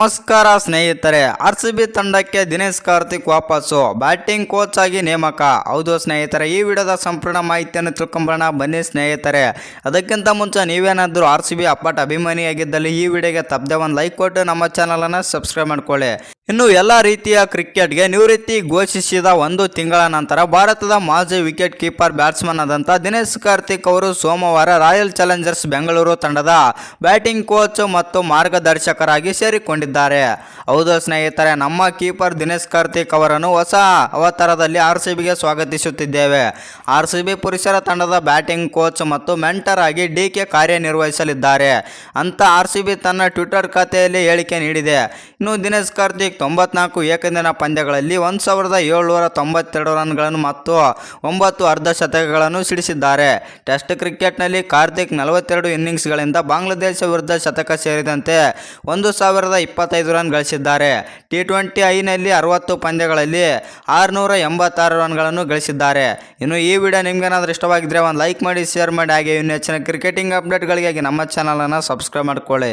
ನಮಸ್ಕಾರ ಸ್ನೇಹಿತರೆ, RCB ತಂಡಕ್ಕೆ ದಿನೇಶ್ ಕಾರ್ತಿಕ್ ವಾಪಸ್ಸು, ಬ್ಯಾಟಿಂಗ್ ಕೋಚ್ ಆಗಿ ನೇಮಕ. ಹೌದು ಸ್ನೇಹಿತರೆ, ಈ ವಿಡಿಯೋದ ಸಂಪೂರ್ಣ ಮಾಹಿತಿಯನ್ನು ತಿಳ್ಕೊಂಬರೋಣ ಬನ್ನಿ ಸ್ನೇಹಿತರೆ. ಅದಕ್ಕಿಂತ ಮುಂಚೆ ನೀವೇನಾದರೂ RCB ಅಪ್ಪಟ ಅಭಿಮಾನಿಯಾಗಿದ್ದಲ್ಲಿ ಈ ವಿಡಿಯೋಗೆ ತಪ್ಪದೆ ಒಂದು ಲೈಕ್ ಕೊಟ್ಟು ನಮ್ಮ ಚಾನಲನ್ನು ಸಬ್ಸ್ಕ್ರೈಬ್ ಮಾಡ್ಕೊಳ್ಳಿ. ಇನ್ನು ಎಲ್ಲ ರೀತಿಯ ಕ್ರಿಕೆಟ್ಗೆ ನಿವೃತ್ತಿ ಘೋಷಿಸಿದ ಒಂದು ತಿಂಗಳ ನಂತರ ಭಾರತದ ಮಾಜಿ ವಿಕೆಟ್ ಕೀಪರ್ ಬ್ಯಾಟ್ಸ್ಮನ್ ಆದಂಥ ದಿನೇಶ್ ಕಾರ್ತಿಕ್ ಅವರು ಸೋಮವಾರ ರಾಯಲ್ ಚಾಲೆಂಜರ್ಸ್ ಬೆಂಗಳೂರು ತಂಡದ ಬ್ಯಾಟಿಂಗ್ ಕೋಚ್ ಮತ್ತು ಮಾರ್ಗದರ್ಶಕರಾಗಿ ಸೇರಿಕೊಂಡಿದ್ದಾರೆ. ಹೌದು ಸ್ನೇಹಿತರೆ, ನಮ್ಮ ಕೀಪರ್ ದಿನೇಶ್ ಕಾರ್ತಿಕ್ ಅವರನ್ನು ಹೊಸ ಅವತಾರದಲ್ಲಿ RCBಗೆ ಸ್ವಾಗತಿಸುತ್ತಿದ್ದೇವೆ. RCB ಪುರುಷರ ತಂಡದ ಬ್ಯಾಟಿಂಗ್ ಕೋಚ್ ಮತ್ತು ಮೆಂಟರ್ ಆಗಿ DK ಕಾರ್ಯನಿರ್ವಹಿಸಲಿದ್ದಾರೆ ಅಂತ RCB ತನ್ನ ಟ್ವಿಟರ್ ಖಾತೆಯಲ್ಲಿ ಹೇಳಿಕೆ ನೀಡಿದೆ. ಇನ್ನು ದಿನೇಶ್ ಕಾರ್ತಿಕ್ 94 ಏಕದಿನ ಪಂದ್ಯಗಳಲ್ಲಿ 1792 ರನ್ಗಳನ್ನು ಮತ್ತು 9 ಅರ್ಧಶತಕಗಳನ್ನು ಸಿಡಿಸಿದ್ದಾರೆ. ಟೆಸ್ಟ್ ಕ್ರಿಕೆಟ್ನಲ್ಲಿ ಕಾರ್ತಿಕ್ 42 ಇನ್ನಿಂಗ್ಸ್ಗಳಿಂದ ಬಾಂಗ್ಲಾದೇಶ ವಿರುದ್ಧ ಶತಕ ಸೇರಿದಂತೆ 1025 ರನ್ ಗಳಿಸಿದ್ದಾರೆ. T20Iನಲ್ಲಿ 60 ಪಂದ್ಯಗಳಲ್ಲಿ 686 ರನ್ಗಳನ್ನು ಗಳಿಸಿದ್ದಾರೆ. ಇನ್ನು ಈ ವಿಡಿಯೋ ನಿಮ್ಗೇನಾದರೂ ಇಷ್ಟವಾಗಿದ್ದರೆ ಒಂದು ಲೈಕ್ ಮಾಡಿ, ಶೇರ್ ಮಾಡಿ, ಹಾಗೆ ಇನ್ನು ಹೆಚ್ಚಿನ ಕ್ರಿಕೆಟಿಂಗ್ ಅಪ್ಡೇಟ್ಗಳಿಗಾಗಿ ನಮ್ಮ ಚಾನಲನ್ನು ಸಬ್ಸ್ಕ್ರೈಬ್ ಮಾಡ್ಕೊಳ್ಳಿ.